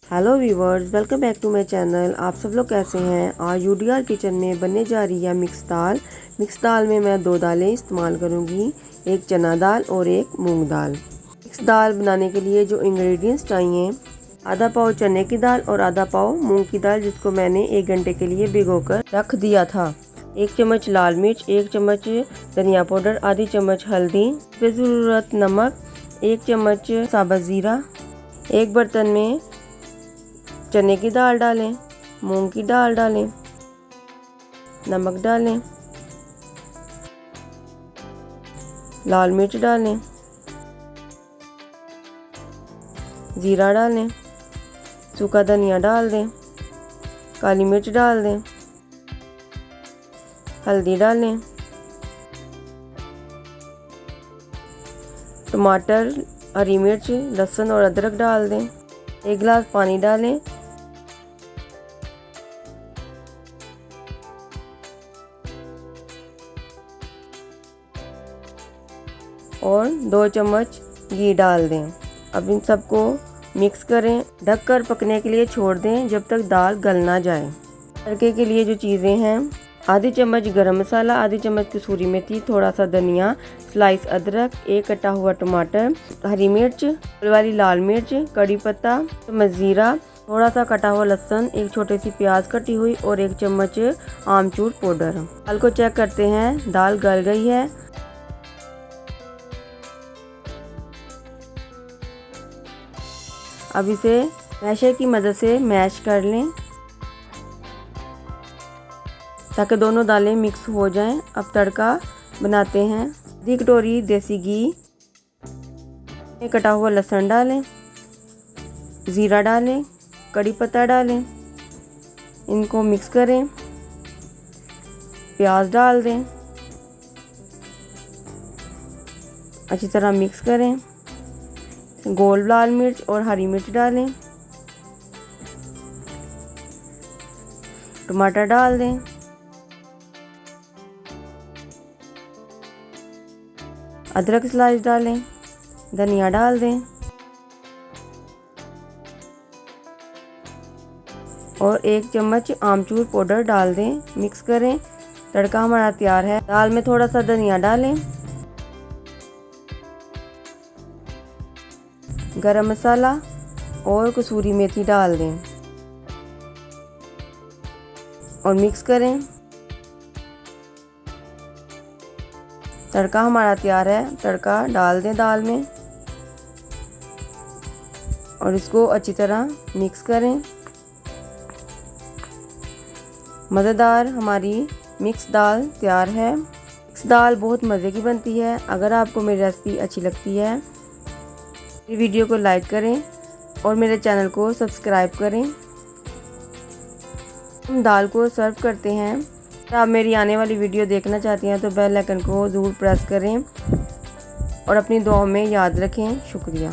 Hello viewers, welcome back to my channel. आप सब लोग कैसे हैं। आज यूडीआर किचन में बनने जा रही है मिक्स दाल। मिक्स दाल में मैं 2 दालें इस्तेमाल करूंगी, एक चना दाल और एक मूंग दाल। मिक्स दाल बनाने के लिए जो इंग्रेडिएंट्स चाहिए, आधा पाव चने की दाल और आधा पाव मूंग की दाल, जिसको मैंने 1 घंटे के लिए भिगोकर रख दिया था। 1 चम्मच लाल मिर्च, 1 चम्मच धनिया पाउडर, आधी चम्मच हल्दी, बेज़रूरत नमक, 1 चम्मच साबुत ज़ीरा। एक बर्तन में चने की दाल डालें, मूंग की दाल डालें, नमक डालें, लाल मिर्च डालें, ज़ीरा डालें, सूखा धनिया डाल दें, काली मिर्च डाल दें, हल्दी डालें, टमाटर, हरी मिर्च, लहसुन और अदरक डाल दें। 1 गिलास पानी डालें। और 2 चम्मच घी डाल दें। अब इन सबको मिक्स करें। ढककर पकने के लिए छोड़ दें जब तक दाल गल ना जाए। तड़के के लिए जो चीज़ें हैं, आधी चम्मच गरम मसाला, आधी चम्मच कसूरी मेथी, थोड़ा सा धनिया, स्लाइस अदरक, 1 कटा हुआ टमाटर, हरी मिर्च, वाली लाल मिर्च, कड़ी पत्ता, चम्मच ज़ीरा, थोड़ा सा कटा हुआ लहसुन, 1 छोटी सी प्याज कटी हुई और 1 चम्मच आमचूर पाउडर। दाल को चेक करते हैं, दाल गल गई है। अब इसे मैशर की मदद से मैश कर लें ताकि दोनों दालें मिक्स हो जाएं। अब तड़का बनाते हैं। आधी कटोरी देसी घी, कटा हुआ लहसुन डालें, ज़ीरा डालें, कड़ी पत्ता डालें, इनको मिक्स करें। प्याज डाल दें, अच्छी तरह मिक्स करें। गोल लाल मिर्च और हरी मिर्च डालें, टमाटर डाल दें, अदरक स्लाइस डालें, धनिया डाल दें और 1 चम्मच आमचूर पाउडर डाल दें। मिक्स करें। तड़का हमारा तैयार है। दाल में थोड़ा सा धनिया डालें, गरम मसाला और कसूरी मेथी डाल दें और मिक्स करें। तड़का हमारा तैयार है। तड़का डाल दें दाल में और इसको अच्छी तरह मिक्स करें। मज़ेदार हमारी मिक्स दाल तैयार है। मिक्स दाल बहुत मज़े की बनती है। अगर आपको मेरी रेसिपी अच्छी लगती है, मेरी वीडियो को लाइक करें और मेरे चैनल को सब्सक्राइब करें। हम दाल को सर्व करते हैं। अगर आप मेरी आने वाली वीडियो देखना चाहती हैं तो बेल आइकन को ज़रूर प्रेस करें और अपनी दुआओं में याद रखें। शुक्रिया।